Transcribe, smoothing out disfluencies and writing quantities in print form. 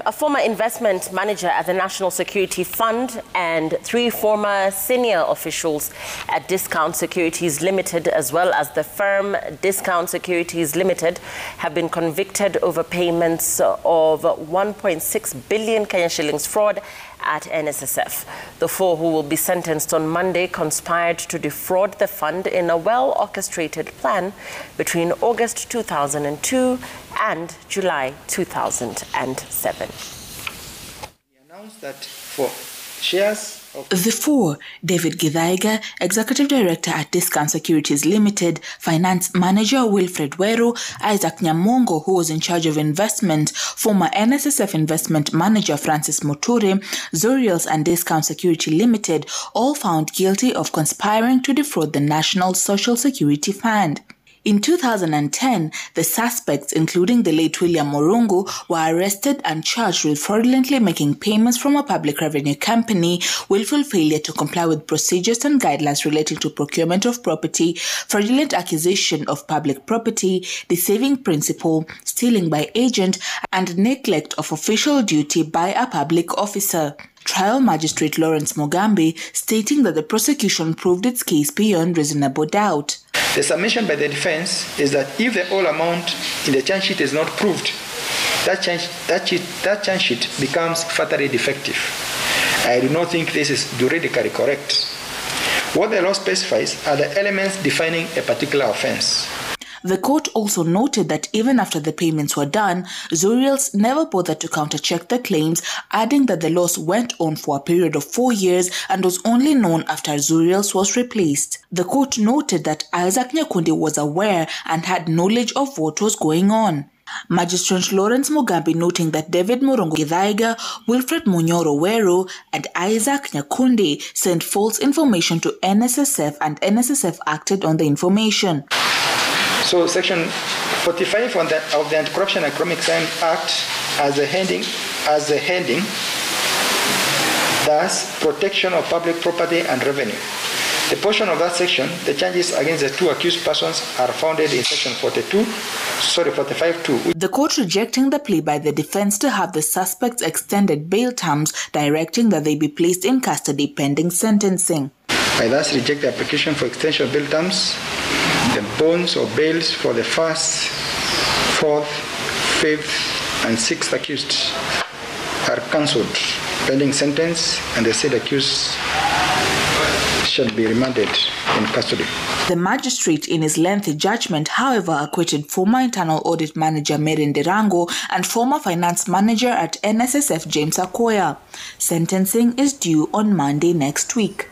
A former investment manager at the National Security Fund and 3 former senior officials at Discount Securities Limited, as well as the firm Discount Securities Limited, have been convicted over payments of 1.6 billion Kenya shillings fraud at NSSF. The 4 who will be sentenced on Monday conspired to defraud the fund in a well-orchestrated plan between August 2002 and July 2007. We announced that for shares of the 4, David Githaiga, Executive Director at Discount Securities Limited, Finance Manager Wilfred Wero, Isaac Nyamongo, who was in charge of investment, former NSSF Investment Manager Francis Muture, Zuriels and Discount Security Limited, all found guilty of conspiring to defraud the National Social Security Fund. In 2010, the suspects, including the late William Murungu, were arrested and charged with fraudulently making payments from a public revenue company, willful failure to comply with procedures and guidelines relating to procurement of property, fraudulent acquisition of public property, deceiving principal, stealing by agent, and neglect of official duty by a public officer. Trial Magistrate Lawrence Mugambi stating that the prosecution proved its case beyond reasonable doubt. The submission by the defense is that if the whole amount in the charge sheet is not proved, that charge sheet becomes fatally defective. I do not think this is juridically correct. What the law specifies are the elements defining a particular offense. The court also noted that even after the payments were done, Zuriels never bothered to countercheck the claims, adding that the loss went on for a period of 4 years and was only known after Zuriels was replaced. The court noted that Isaac Nyakundi was aware and had knowledge of what was going on. Magistrate Lawrence Mugambi noting that David Murungu Githaiga, Wilfred Munyoro Wero, and Isaac Nyakundi sent false information to NSSF and NSSF acted on the information. So Section 45 of the Anti-Corruption and Economic Crime Act as a heading, thus protection of public property and revenue. The portion of that section, the charges against the 2 accused persons are founded in Section 45(2). The court rejecting the plea by the defense to have the suspects extended bail terms, directing that they be placed in custody pending sentencing. I thus reject the application for extension of bail terms. The bonds or bails for the 1st, 4th, 5th, and 6th accused are cancelled pending sentence, and the said accused shall be remanded in custody. The magistrate in his lengthy judgment, however, acquitted former Internal Audit Manager Mary Ndirango and former Finance Manager at NSSF James Akoya. Sentencing is due on Monday next week.